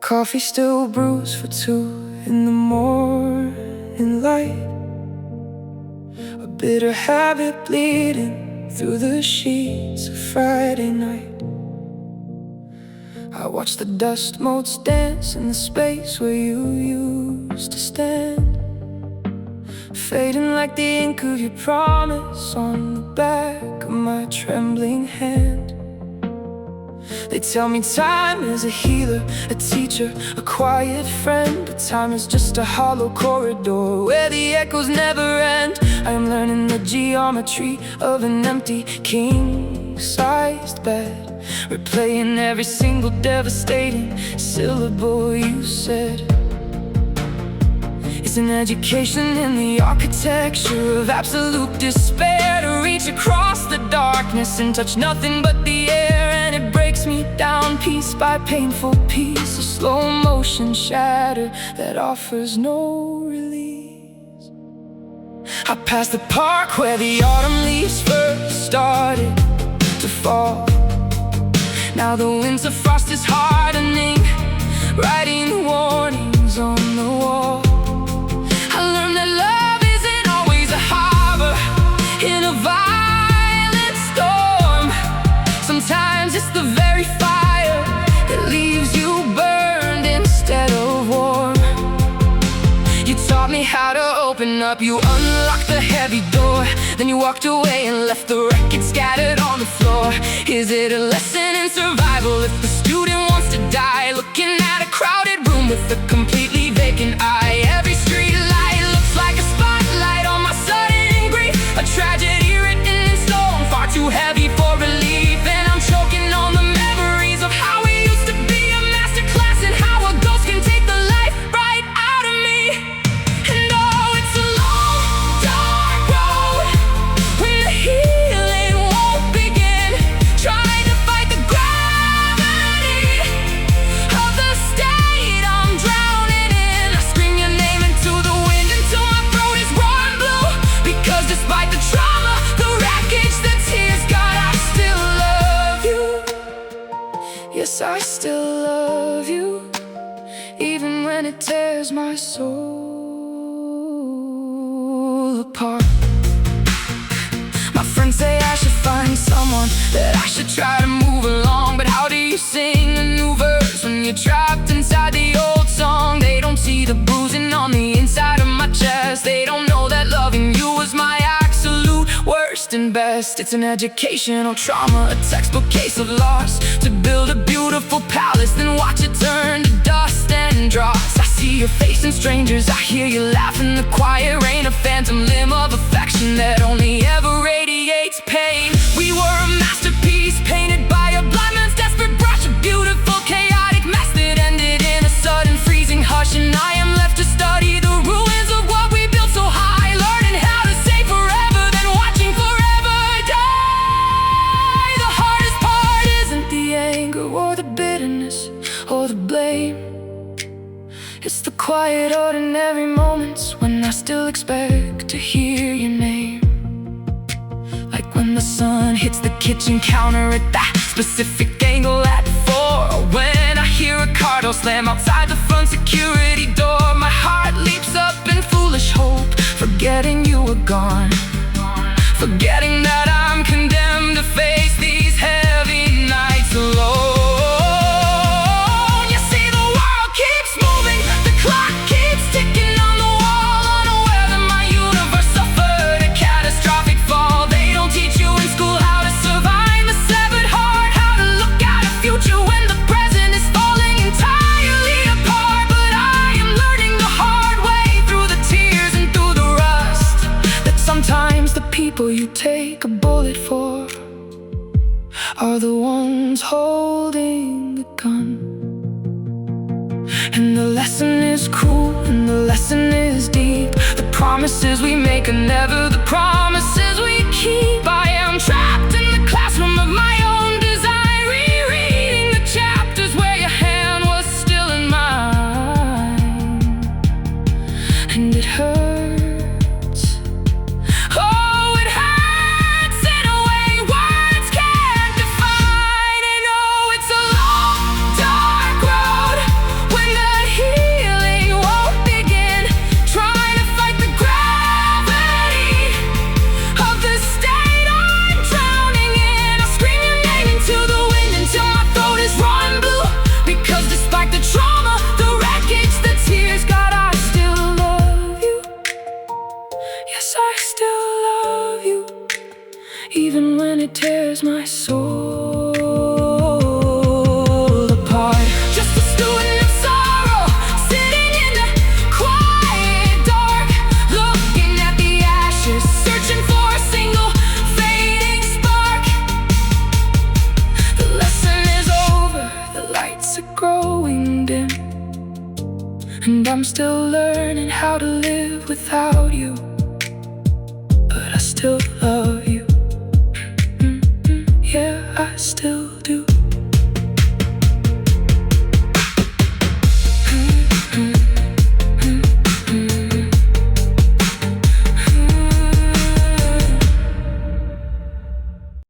Coffee still brews for 2 in the morning light. A bitter habit bleeding through the sheets of Friday night. I watch the dust motes dance in the space where you used to stand, fading like the ink of your promise on the back of my trembling hand. They tell me time is a healer, a teacher, a quiet friend, but time is just a hollow corridor where the echoes never end. I am learning the geometry of an empty king-sized bed, replaying every single devastating syllable you said. It's an education in the architecture of absolute despair, to reach across the darkness and touch nothing but the air. And it breaks me down piece by painful piece, a slow motion shatter that offers no release. I pass the park where the autumn leaves first started to fall. Now the winter frost is hardening, writing warnings on the wall. I learned that love isn't always a harbor in a violent storm. Sometimes it's the very fire that leaves you burned instead of warm. You taught me how to open up, you unlocked the heavy door, then you walked away and left the wreckage scattered on the floor. Is it a lesson in survival if the student wants to die, looking at a crowded room with a completely vacant eye? Every street light looks like a spotlight on my sudden grief, a tragedy written in stone, far too heavy for relief. And I'm choking on the memories of how we used to be, a masterclass in how a ghost can take the life right out of me. And oh, it's a long, dark road when the healing won't begin, trying to fight the gravity of the state I'm drowning in. I scream your name into the wind until my throat is roaring blue, because despite the trauma, the wreckage, the tears, God, I still love you. Yes, I still love you, even when it tears my soul apart. My friends say I should find someone, that I should try to move along, but how do you sing a new verse when you're trapped inside the old song? They don't see the bruising on the inside of my chest. They don't know that loving you was my absolute worst and best. It's an educational trauma, a textbook case of loss, to build a beautiful palace, then watch it turn to dust and dross. I see your face in strangers, I hear you laugh in the quiet rain, a phantom limb of affection that only ever radiates pain. We were a masterpiece painted by a blind man's desperate brush, a beautiful chaotic mess that ended in a sudden freezing hush. And I am left to study the ruins of what we built so high, learning how to say forever, then watching forever die. The hardest part isn't the anger or the bitterness or the blame, it's the quiet, ordinary moments when I still expect to hear your name. Like when the sun hits the kitchen counter at that specific angle at 4, or when I hear a car door slam outside the front security door. My heart leaps up in foolish hope, forgetting you were gone, forgetting that I'm condemned to face these heavy nights alone. You see, the world keeps moving, the clock keeps ticking on the wall, unaware that my universe suffered a catastrophic fall. They don't teach you in school how to survive a severed heart, how to look at a future when the present is falling entirely apart. But I am learning the hard way, through the tears and through the rust, that sometimes the people you take a bullet for are the ones holding the gun. And the lesson is cruel and the lesson is deep, the promises we make are never the promises we keep. I am trapped in the classroom of my own design, rereading the chapters where your hand was still in mine. And it hurts, oh, it hurts in a way words can't define. And oh, it's a long, dark road lights are growing dim, and I'm still learning how to live without you, but I still love you. Yeah, I still do.